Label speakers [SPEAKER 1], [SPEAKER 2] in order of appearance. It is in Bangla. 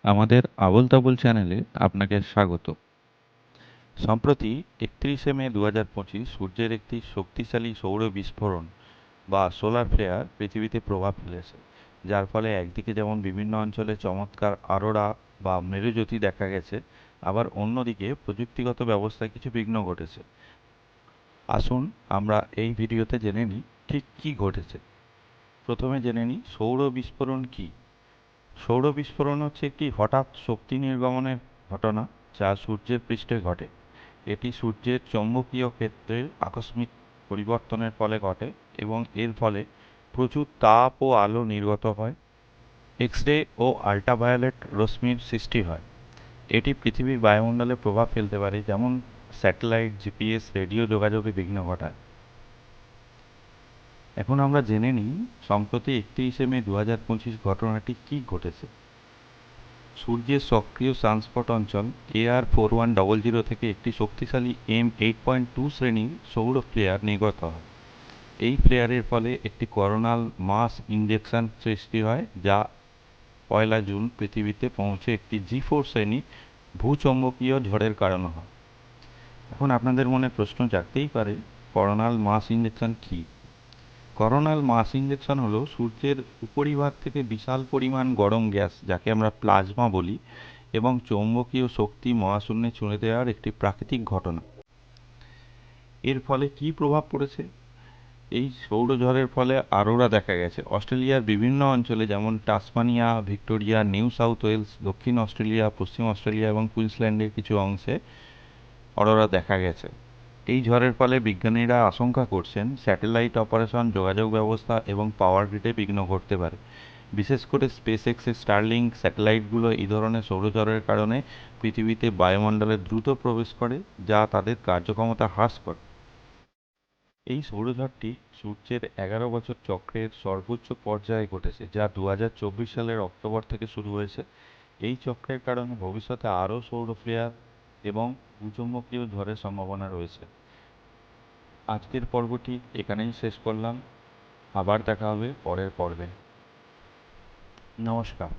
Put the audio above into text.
[SPEAKER 1] আমাদের আবোল তাবোল চ্যানেলে আপনাকে স্বাগত। সম্প্রতি 31শে মে 2025 সূর্যের একটি শক্তিশালী সৌর বিস্ফোরণ বা সোলার ফ্লেয়ার পৃথিবীতে প্রভাব ফেলেছে, যার ফলে একদিকে যেমন বিভিন্ন অঞ্চলে চমৎকার অরোরা বা মেরুজ্যোতি দেখা গেছে, আবার অন্যদিকে প্রযুক্তিগত ব্যবস্থায় কিছু বিঘ্ন ঘটেছে। আসুন আমরা এই ভিডিওতে জেনে নিই ঠিক কী ঘটেছে। প্রথমে জেনে নিই সৌর বিস্ফোরণ কী। সৌর বিস্ফোরণ হচ্ছে একটি হঠাৎ শক্তি নির্গমনের ঘটনা যা সূর্যের পৃষ্ঠে ঘটে। এটি সূর্যের চৌম্বকীয় ক্ষেত্রের আকস্মিক পরিবর্তনের ফলে ঘটে এবং এর ফলে প্রচুর তাপ ও আলো নির্গত হয়। এক্স রে ও আল্ট্রাভায়োলেট রশ্মির সৃষ্টি হয়। এটি পৃথিবীর বায়ুমণ্ডলে প্রভাব ফেলতে পারে, যেমন স্যাটেলাইট, জিপিএস, রেডিও যোগাযোগে বিঘ্ন ঘটায়। এখন আমরা জেনে নিই সম্প্রতি 31শে মে 2025 ঘটনাটি কী ঘটেছে। সূর্যের সক্রিয় সানস্পট অঞ্চল AR4100 থেকে একটি শক্তিশালী M8.2 শ্রেণীর সৌর ফ্লেয়ার নির্গত হয়। এই ফ্লেয়ারের ফলে একটি করোনাল মাস ইনজেকশন সৃষ্টি হয়, যা 1 জুন পৃথিবীতে পৌঁছে একটি G4 শ্রেণীর ভূচৌম্বকীয় ঝড়ের কারণ হয়। এখন আপনাদের মনে প্রশ্ন জাগতেই পারে, করোনাল মাস ইনজেকশন কী? করোনাল মাস ইনজেকশন হলো সূর্যের উপরিভাগ থেকে বিশাল পরিমাণ গরম গ্যাস, যাকে আমরা প্লাজমা বলি, এবং চৌম্বকীয় শক্তি মহাশূন্যে ছুঁড়ে দেওয়ার একটি প্রাকৃতিক ঘটনা। এর ফলে কী প্রভাব পড়েছে? এই সৌরঝড়ের ফলে অরোরা দেখা গেছে অস্ট্রেলিয়ার বিভিন্ন অঞ্চলে, যেমন টাসমানিয়া, ভিক্টোরিয়া, নিউ সাউথ ওয়েলস, দক্ষিণ অস্ট্রেলিয়া, পশ্চিম অস্ট্রেলিয়া এবং কুইন্সল্যান্ডের কিছু অংশে অরোরা দেখা গেছে। এই ঝড়ের ফলে বিজ্ঞানীরা আশঙ্কা করছেন স্যাটেলাইট অপারেশন, যোগাযোগ ব্যবস্থা এবং পাওয়ার গ্রিডে বিঘ্ন ঘটতে পারে। বিশেষ করে স্পেসএক্সের স্টারলিংক স্যাটেলাইটগুলো এই ধরনের সৌরঝড়ের কারণে পৃথিবীতে বায়ুমণ্ডলে দ্রুত প্রবেশ করে, যা তাদের কার্যক্ষমতা হ্রাস করে। এই সৌরঝড়টি সূর্যের 11 বছর চক্রের সর্বোচ্চ পর্যায়ে ঘটেছে, যা 2024 সালের অক্টোবর থেকে শুরু হয়েছে। এই চক্রের কারণে ভবিষ্যতে আরও সৌর ফ্লেয়ার এবং ভূচৌম্বকীয় ঝড়ের সম্ভাবনা রয়েছে। আজকের পর্বটি এখানেই শেষ করলাম। আবার দেখা হবে পরের পর্বে। নমস্কার।